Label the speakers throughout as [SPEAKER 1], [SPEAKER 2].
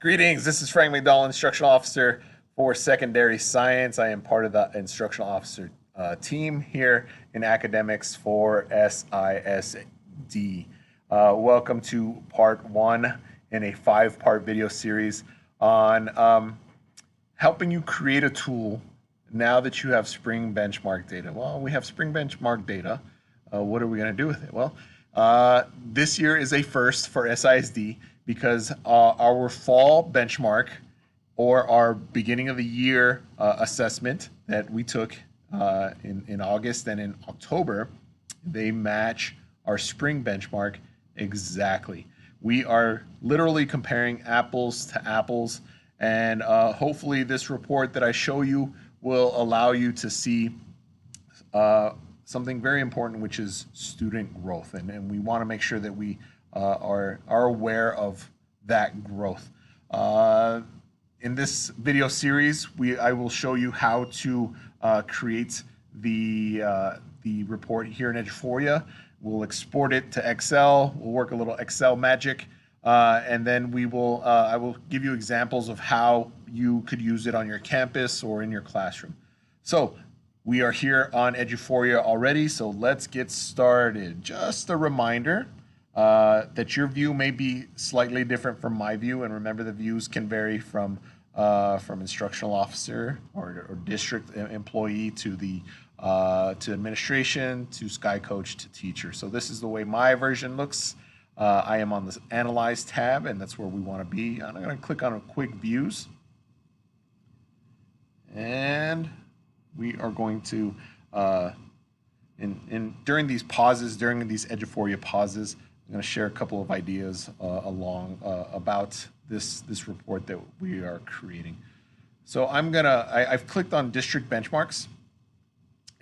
[SPEAKER 1] Greetings. This is Frank McDowell, Instructional Officer for Secondary Science. I am part of the Instructional Officer team here in academics for SISD. Welcome to part one in a five-part video series on helping you create a tool now that you have spring benchmark data. Well, we have spring benchmark data. What are we going to do with it? Well, this year is a first for SISD because our fall benchmark or our beginning of the year assessment that we took in August and in October, they match our spring benchmark exactly. We are literally comparing apples to apples, and hopefully this report that I show you will allow you to see something very important, which is student growth. And we want to make sure that we are aware of that growth. In this video series, I will show you how to create the report here in Eduphoria. We'll export it to Excel. We'll work a little Excel magic. And then I will give you examples of how you could use it on your campus or in your classroom. So we are here on Eduphoria already, so let's get started. Just a reminder that your view may be slightly different from my view, and remember the views can vary from instructional officer or district employee to to administration to Sky Coach to teacher. So this is the way my version looks. I am on the Analyze tab, and that's where we want to be. I'm going to click on Quick Views, and we are going to, during these pauses, during these Eduphoria pauses, I'm going to share a couple of ideas about this report that we are creating. So I've clicked on district benchmarks,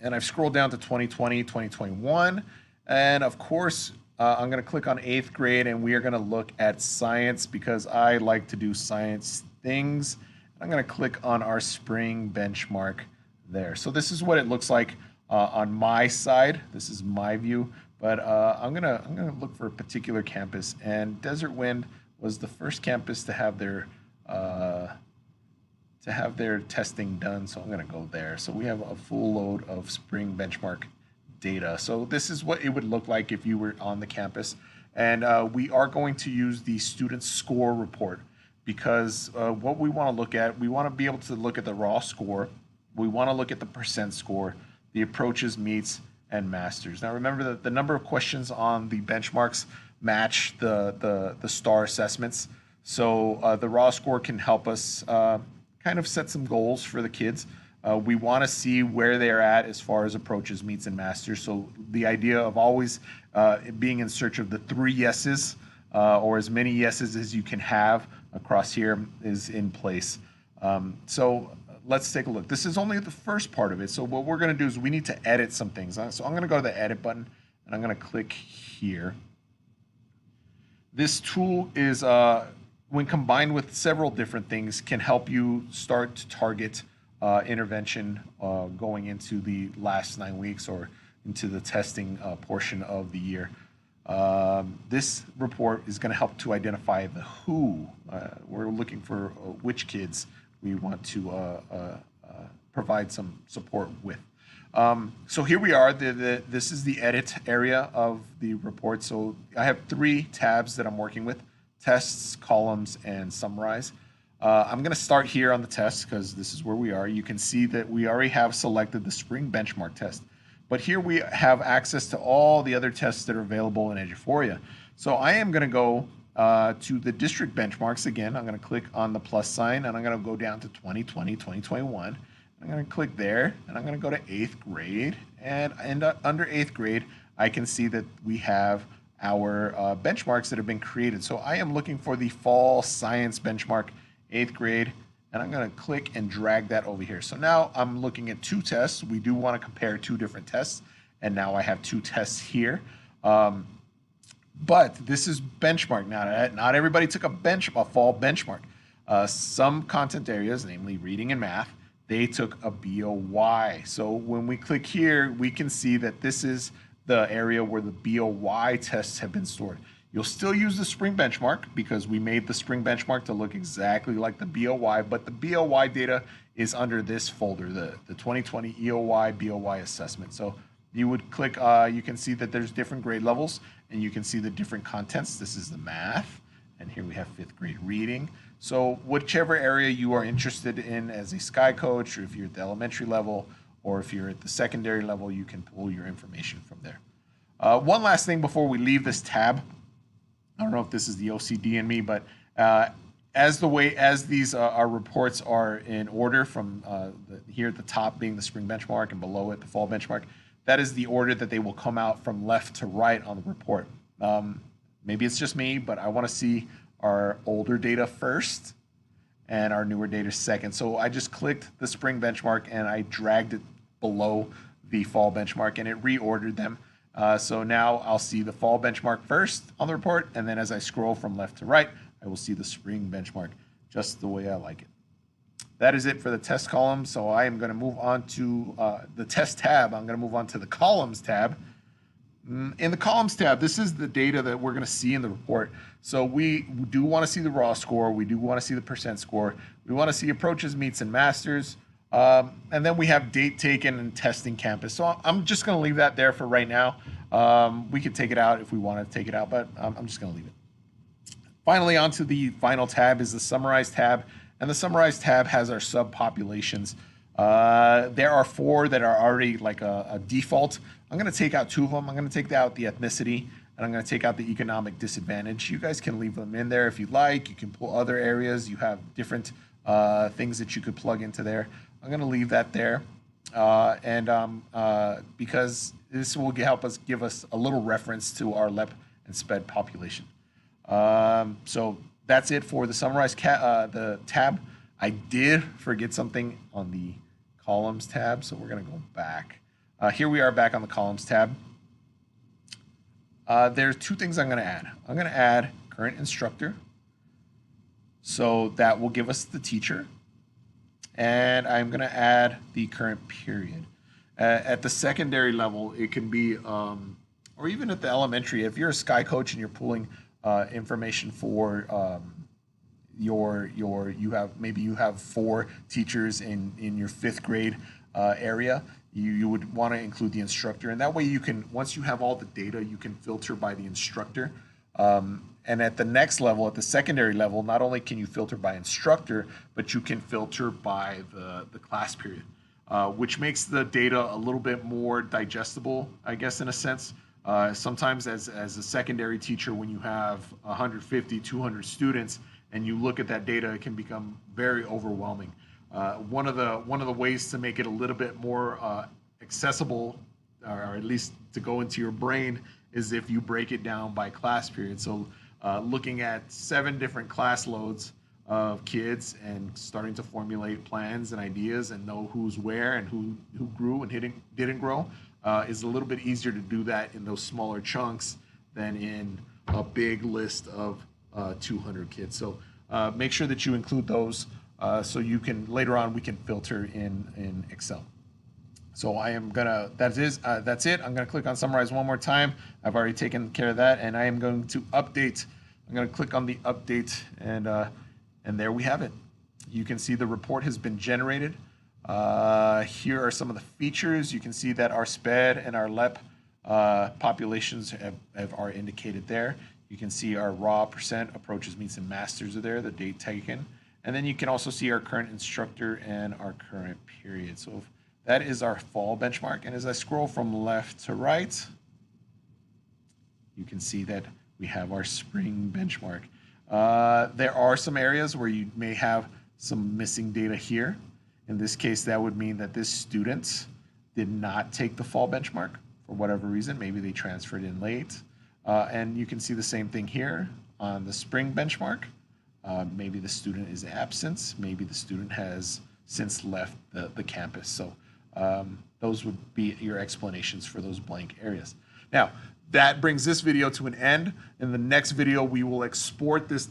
[SPEAKER 1] and I've scrolled down to 2020, 2021, and of course, I'm going to click on 8th grade, and we are going to look at science because I like to do science things. I'm going to click on our spring benchmark there. So this is what it looks like on my side. This is my view, but I'm gonna look for a particular campus, and Desert Wind was the first campus to have their testing done. So I'm gonna go there. So we have a full load of spring benchmark data. So this is what it would look like if you were on the campus, and we are going to use the student score report because what we want to look at, we want to be able to look at the raw score. We want to look at the percent score, the approaches, meets, and masters. Now remember that the number of questions on the benchmarks match the STAR assessments. So the raw score can help us kind of set some goals for the kids. We want to see where they're at as far as approaches, meets, and masters. So the idea of always being in search of the 3 yeses or as many yeses as you can have across here is in place. So let's take a look. This is only the first part of it. So what we're going to do is we need to edit some things. So I'm going to go to the edit button, and I'm going to click here. This tool is, when combined with several different things, can help you start to target intervention going into the last 9 weeks or into the testing portion of the year. This report is going to help to identify the who. We're looking for which kids we want to provide some support with. So here we are. This is the edit area of the report. So I have 3 tabs that I'm working with: tests, columns, and summarize. I'm going to start here on the tests because this is where we are. You can see that we already have selected the spring benchmark test. But here we have access to all the other tests that are available in Eduphoria. So I am going to go to the district benchmarks again. I'm going to click on the plus sign, and I'm going to go down to 2020, 2021. I'm going to click there, and I'm going to go to 8th grade. And under 8th grade, I can see that we have our benchmarks that have been created. So I am looking for the fall science benchmark, 8th grade, and I'm going to click and drag that over here. So now I'm looking at 2 tests. We do want to compare 2 different tests, and now I have 2 tests here. But this is benchmark. Now, not everybody took a fall benchmark. Some content areas, namely reading and math, they took a BOY. So when we click here, we can see that this is the area where the BOY tests have been stored. You'll still use the spring benchmark because we made the spring benchmark to look exactly like the BOY, but the BOY data is under this folder, the 2020 EOY BOY assessment. So you would click, you can see that there's different grade levels and you can see the different contents. This is the math, and here we have 5th grade reading. So whichever area you are interested in as a Sky Coach, or if you're at the elementary level, or if you're at the secondary level, you can pull your information from there. One last thing before we leave this tab. I don't know if this is the OCD in me, but as these our reports are in order from here at the top being the spring benchmark and below it the fall benchmark, that is the order that they will come out from left to right on the report. Maybe it's just me, but I want to see our older data first and our newer data second. So I just clicked the spring benchmark and I dragged it below the fall benchmark and it reordered them. So now I'll see the fall benchmark first on the report, and then as I scroll from left to right, I will see the spring benchmark just the way I like it. That is it for the test column. So I am going to move on to the test tab. I'm going to move on to the columns tab. In the columns tab, this is the data that we're going to see in the report. So we do want to see the raw score. We do want to see the percent score. We want to see approaches, meets, and masters. And then we have date taken and testing campus. So I'm just going to leave that there for right now. We could take it out if we want to take it out, but I'm just going to leave it. Finally, onto the final tab is the summarize tab. And the summarize tab has our subpopulations. There are 4 that are already like a default. I'm going to take out 2 of them. I'm going to take out the ethnicity, and I'm going to take out the economic disadvantage. You guys can leave them in there if you'd like. You can pull other areas. You have different things that you could plug into there. I'm going to leave that there, because this will help us give us a little reference to our LEP and SPED population. So that's it for the summarize the tab. I did forget something on the columns tab, so we're going to go back. Here we are back on the columns tab. There's 2 things I'm going to add. I'm going to add current instructor, so that will give us the teacher. And I'm going to add the current period. At the secondary level, it can be, or even at the elementary, if you're a Sky Coach and you're pulling information for you have 4 teachers in your 5th grade area, you would want to include the instructor, and that way you can, once you have all the data, you can filter by the instructor. And at the next level, at the secondary level, not only can you filter by instructor, but you can filter by the class period, which makes the data a little bit more digestible, I guess, in a sense. Sometimes as a secondary teacher, when you have 150, 200 students, and you look at that data, it can become very overwhelming. One of the ways to make it a little bit more accessible, or at least to go into your brain, is if you break it down by class period. So looking at 7 different class loads of kids and starting to formulate plans and ideas and know who's where and who grew and didn't grow is a little bit easier to do that in those smaller chunks than in a big list of 200 kids. So make sure that you include those so you can, later on, we can filter in Excel. So I am gonna, that's it. I'm gonna click on summarize one more time. I've already taken care of that, and I am going to update. I'm gonna click on the update, and there we have it. You can see the report has been generated. Here are some of the features. You can see that our SPED and our LEP populations are indicated there. You can see our raw percent, approaches, meets, and masters are there, the date taken. And then you can also see our current instructor and our current period. So that is our fall benchmark. And as I scroll from left to right, you can see that we have our spring benchmark. There are some areas where you may have some missing data here. In this case, that would mean that this student did not take the fall benchmark for whatever reason. Maybe they transferred in late. And you can see the same thing here on the spring benchmark. Maybe the student is absent. Maybe the student has since left the campus. So those would be your explanations for those blank areas. Now, that brings this video to an end. In the next video, we will export this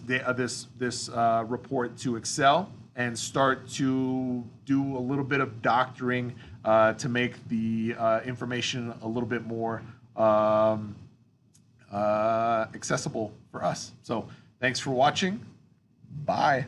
[SPEAKER 1] report to Excel and start to do a little bit of doctoring to make the information a little bit more accessible for us. So thanks for watching. Bye.